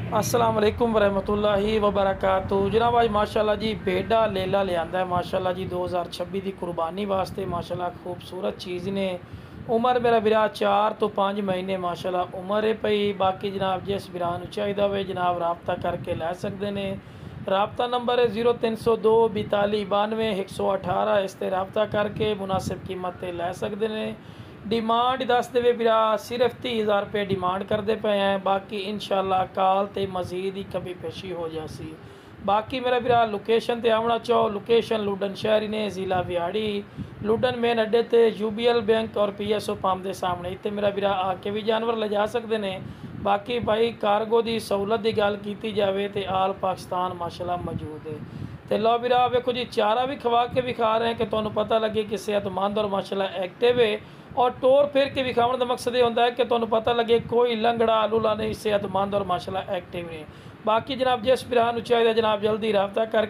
अस्सलाम वालेकुम वरहमतुल्लाहि वबरकातुहू। जनाब आज माशाल्लाह जी भेड़ा लेला ले आंदा है माशाल्लाह जी 2026 की कुर्बानी वास्ते माशाल्लाह खूबसूरत चीज़ ने। उम्र मेरा बिरा 4 तो 5 महीने माशाल्लाह उम्र है पई। बाकी जनाब जिस बिरा नूं चाहिदा होवे जनाब राबता करके लै सकदे ने। राबता नंबर है 0302 42 92 118। इस ते राबता करके मुनासिब कीमत ते लै सकदे ने। डिमांड दस देवे बिरा सिर्फ 30,000 रुपये डिमांड करते पे हैं। बाकी इंशाल्लाह काल ते मजीद ही कभी पेशी हो जासी। बाकी मेरा बिरा लोकेशन ते आवना चाहो लोकेशन लुडन शहरी ने ज़िला विहाड़ी लुडन मेन अड्डे ते यूबीएल बैंक और पीएसओ पंप के सामने इतने मेरा बिरा आके भी जानवर ले जा सकते हैं। बाकी भाई कार्गो की सहूलत की गल की जाए तो आल पाकिस्तान माशाल्लाह मौजूद है। तो लो बिरा वेखो जी चारा भी खवा के विखा रहे हैं कि तुहानू पता लगे कि सेहतमंद और माशाल्लाह एक्टिव है। और टोर फिर के विखाने का मकसद ये होता है कि तुहानू पता लगे कोई लंगड़ा लूला नहीं, सेहतमंद और माशाल्लाह एक्टिव नहीं। बाकी जनाब जिस बिरा नूं चाहिए जनाब जल्दी राबता करके